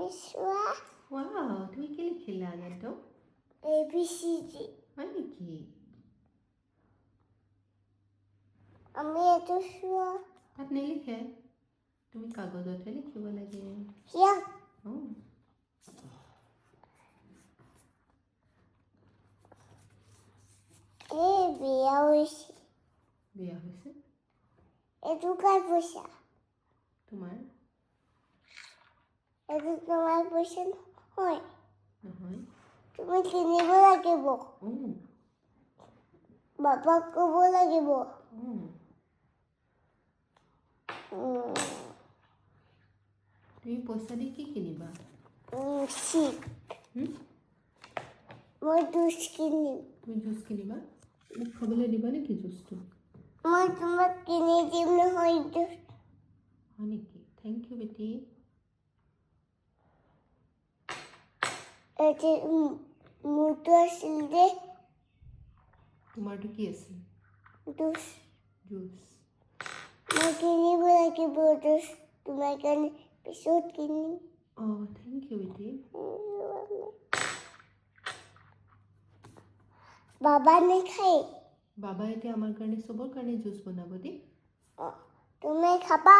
Amishwa. Wow, তুমি কি লিখিলা জানো? ABCD. হয় নেকি? আমি এইটো চোৱা। তাত নিলিখে। তুমি কাগজতহে লিখিব লাগে। ইয়াক বিয়া হৈছে। বিয়া হৈছে? এইটো কাৰ পইচা? তোমাৰ? এইটো তোমাৰ পইচা নহয়। নহয়। তুমি কিনিব লাগিব। বাবাক ক'ব লাগিব। তুমি পইচা দি কি কিনিবা? চিপ। মই জুচ কিনিম। তুমি জুচ কিনিবা? মোক খাবলৈ দিবা নেকি জুচটো? মই তোমাক কিনি দিম নহয় জুচ। হয় নেকি? থেংক ইউ বেটি। এইটো মোৰটো আছিল যে। তোমাৰটো কি আছিল? জুচ। জুচ। মই কিনিব লাগিব জুচ। তোমাৰ কাৰণে পিছত কিনিম। থেংক ইউ বেটি। বাবা নাখায়। বাবা এতিয়া আমাৰ কাৰণে চবৰ কাৰণে জুচ বনাব দেই। তুমি খাবা?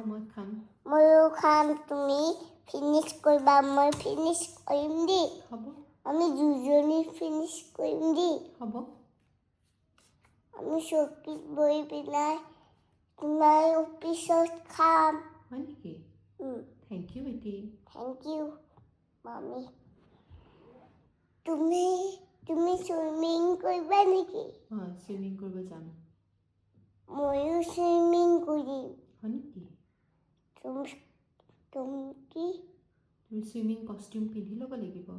মই খাম। ময়ো খাম। তুমি ফিনিছ কৰিবা, মই ফিনিছ কৰিম দেই। হ'ব। আমি দুজনী ফিনিছ কৰিম দেই। হ'ব। আমি চকীত বহি পেলাই তোমাৰ পিছত খাম। হয় নেকি? থেংক ইউ বেটি। থেংক ইউ মামি। তুমি চুইমিং কৰিবা নেকি? চুইমিং কৰিব যাম। ময়ো চুইমিং কৰিম। হয় নেকি? তুমি তুমি চুইমিং কষ্টিউম পিন্ধি ল'ব লাগিব।